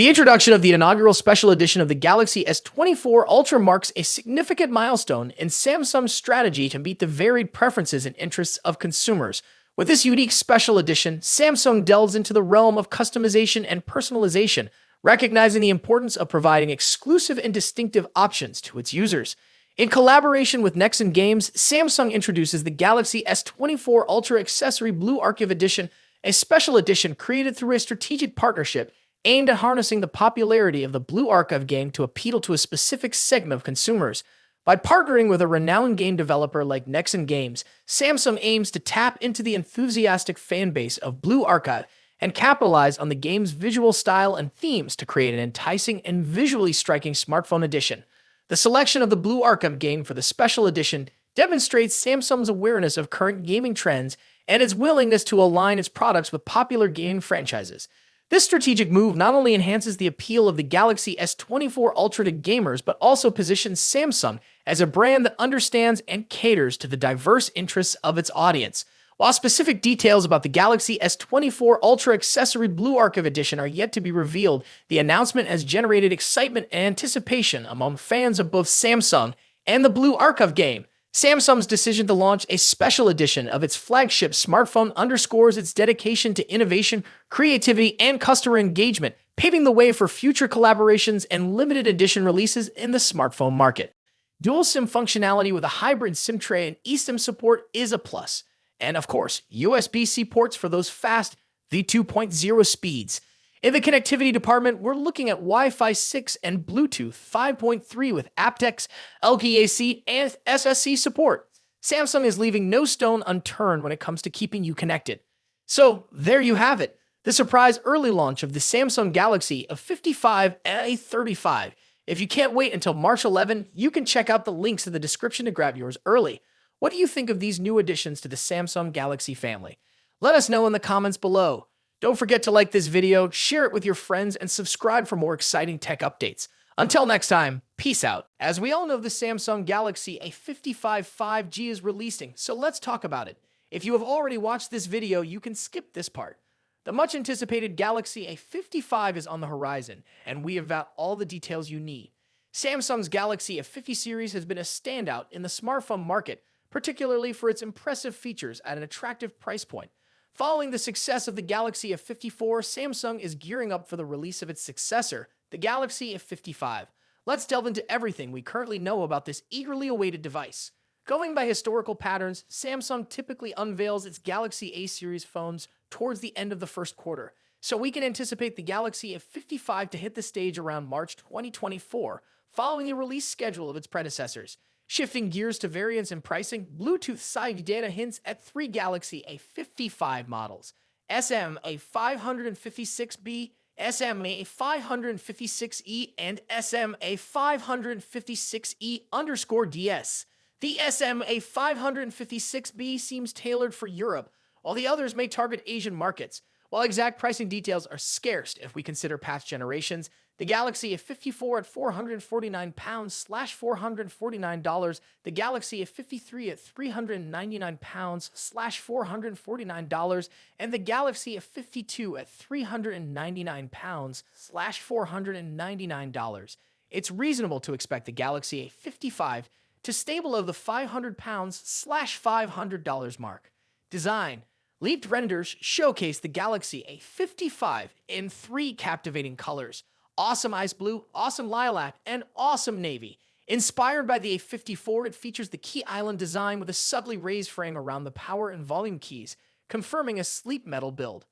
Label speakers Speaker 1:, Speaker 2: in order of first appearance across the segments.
Speaker 1: The introduction of the inaugural special edition of the Galaxy S24 Ultra marks a significant milestone in Samsung's strategy to meet the varied preferences and interests of consumers. With this unique special edition, Samsung delves into the realm of customization and personalization, recognizing the importance of providing exclusive and distinctive options to its users. In collaboration with Nexon Games, Samsung introduces the Galaxy S24 Ultra Accessory Blue Archive Edition, a special edition created through a strategic partnership aimed at harnessing the popularity of the Blue Archive game to appeal to a specific segment of consumers. By partnering with a renowned game developer like Nexon Games, Samsung aims to tap into the enthusiastic fan base of Blue Archive and capitalize on the game's visual style and themes to create an enticing and visually striking smartphone edition. The selection of the Blue Archive game for the special edition demonstrates Samsung's awareness of current gaming trends and its willingness to align its products with popular gaming franchises. This strategic move not only enhances the appeal of the Galaxy S24 Ultra to gamers, but also positions Samsung as a brand that understands and caters to the diverse interests of its audience. While specific details about the Galaxy S24 Ultra Accessory Blue Archive Edition are yet to be revealed, the announcement has generated excitement and anticipation among fans of both Samsung and the Blue Archive game. Samsung's decision to launch a special edition of its flagship smartphone underscores its dedication to innovation, creativity, and customer engagement, paving the way for future collaborations and limited edition releases in the smartphone market. Dual SIM functionality with a hybrid SIM tray and eSIM support is a plus. And of course, USB-C ports for those fast V2.0 speeds. In the connectivity department, we're looking at Wi-Fi 6 and Bluetooth 5.3 with aptX, LPAC, and SSC support. Samsung is leaving no stone unturned when it comes to keeping you connected. So, there you have it, the surprise early launch of the Samsung Galaxy A55 and A35. If you can't wait until March 11, you can check out the links in the description to grab yours early. What do you think of these new additions to the Samsung Galaxy family? Let us know in the comments below. Don't forget to like this video, share it with your friends, and subscribe for more exciting tech updates. Until next time, peace out. As we all know, the Samsung Galaxy A55 5G is releasing, so let's talk about it. If you have already watched this video, you can skip this part. The much-anticipated Galaxy A55 is on the horizon, and we have got all the details you need. Samsung's Galaxy A50 series has been a standout in the smartphone market, particularly for its impressive features at an attractive price point. Following the success of the Galaxy F54, Samsung is gearing up for the release of its successor, the Galaxy F55. Let's delve into everything we currently know about this eagerly awaited device. Going by historical patterns, Samsung typically unveils its Galaxy A series phones towards the end of the first quarter, so we can anticipate the Galaxy F55 to hit the stage around March 2024, following the release schedule of its predecessors. Shifting gears to variants and pricing, Bluetooth side data hints at three Galaxy A55 models: SMA556B, SMA556E, and SMA556E_DS. The SMA556B seems tailored for Europe, while the others may target Asian markets. While exact pricing details are scarce if we consider past generations, the Galaxy F54 at £449/$449, the Galaxy F53 at £399/$449, and the Galaxy F52 at £399/$499. It's reasonable to expect the Galaxy A55 to stay below the £500/$500 mark. Design. Leaked renders showcase the Galaxy A55 in three captivating colors: awesome ice blue, awesome lilac, and awesome navy. Inspired by the A54, it features the key island design with a subtly raised frame around the power and volume keys, confirming a sleek metal build.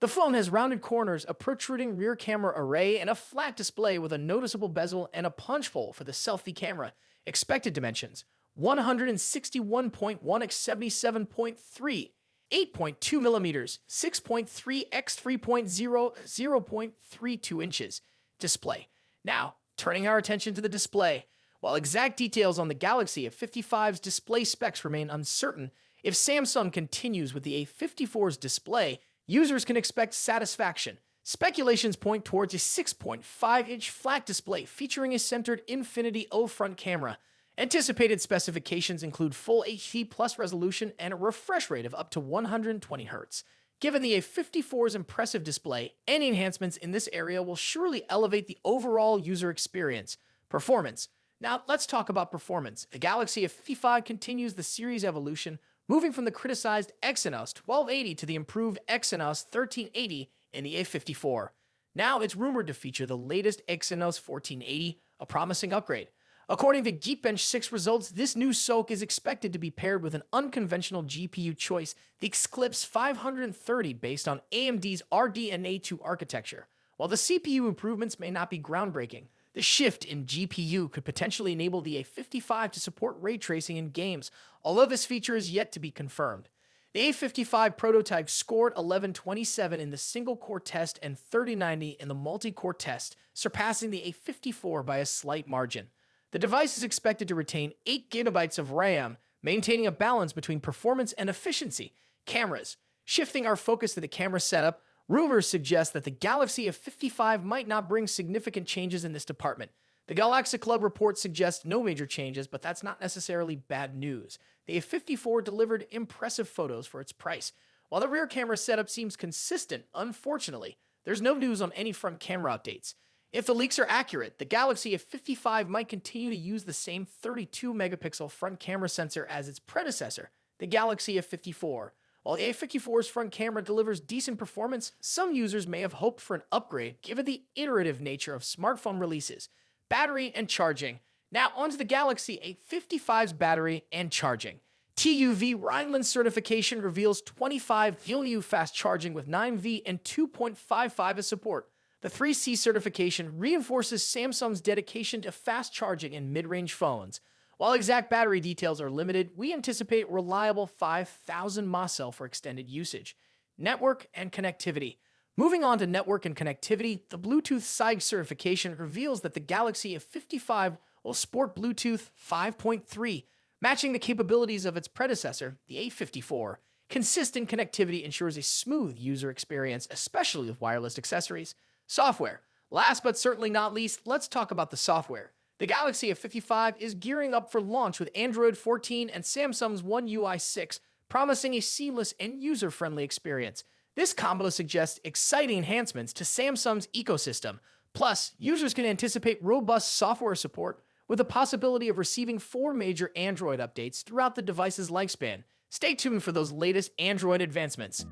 Speaker 1: The phone has rounded corners, a protruding rear camera array, and a flat display with a noticeable bezel and a punch hole for the selfie camera. Expected dimensions: 161.1 x 77.3, 8.2 millimeters, 6.3 x 3.0, 0.32 inches. Display. Now, turning our attention to the display. While exact details on the Galaxy F55's display specs remain uncertain, if Samsung continues with the A54's display, users can expect satisfaction. Speculations point towards a 6.5-inch flat display featuring a centered Infinity O front camera. Anticipated specifications include full HD+ resolution and a refresh rate of up to 120 Hz. Given the A54's impressive display, any enhancements in this area will surely elevate the overall user experience. Performance. Now, let's talk about performance. The Galaxy A55 continues the series evolution, moving from the criticized Exynos 1280 to the improved Exynos 1380 in the A54. Now, it's rumored to feature the latest Exynos 1480, a promising upgrade. According to Geekbench 6 results, this new SoC is expected to be paired with an unconventional GPU choice, the Eclipse 530 based on AMD's RDNA2 architecture. While the CPU improvements may not be groundbreaking, the shift in GPU could potentially enable the A55 to support ray tracing in games, although this feature is yet to be confirmed. The A55 prototype scored 1127 in the single-core test and 3090 in the multi-core test, surpassing the A54 by a slight margin. The device is expected to retain 8 GB of RAM, maintaining a balance between performance and efficiency. Cameras. Shifting our focus to the camera setup, rumors suggest that the Galaxy A55 might not bring significant changes in this department. The Galaxy Club report suggests no major changes, but that's not necessarily bad news. The A54 delivered impressive photos for its price. While the rear camera setup seems consistent, unfortunately, there's no news on any front camera updates. If the leaks are accurate, the Galaxy A55 might continue to use the same 32-megapixel front camera sensor as its predecessor, the Galaxy A54. While the A54's front camera delivers decent performance, some users may have hoped for an upgrade given the iterative nature of smartphone releases. Battery and charging. Now onto the Galaxy A55's battery and charging. TÜV Rheinland certification reveals 25 VLU fast charging with 9V and 2.55 as support. The 3C certification reinforces Samsung's dedication to fast charging in mid-range phones. While exact battery details are limited, we anticipate reliable 5,000 mAh for extended usage. Network and connectivity. Moving on to network and connectivity, the Bluetooth SIG certification reveals that the Galaxy A55 will sport Bluetooth 5.3, matching the capabilities of its predecessor, the A54. Consistent connectivity ensures a smooth user experience, especially with wireless accessories. Software. Last but certainly not least, let's talk about the software. The Galaxy A55 is gearing up for launch with Android 14 and Samsung's One UI 6, promising a seamless and user-friendly experience. This combo suggests exciting enhancements to Samsung's ecosystem. Plus, users can anticipate robust software support with the possibility of receiving 4 major Android updates throughout the device's lifespan. Stay tuned for those latest Android advancements.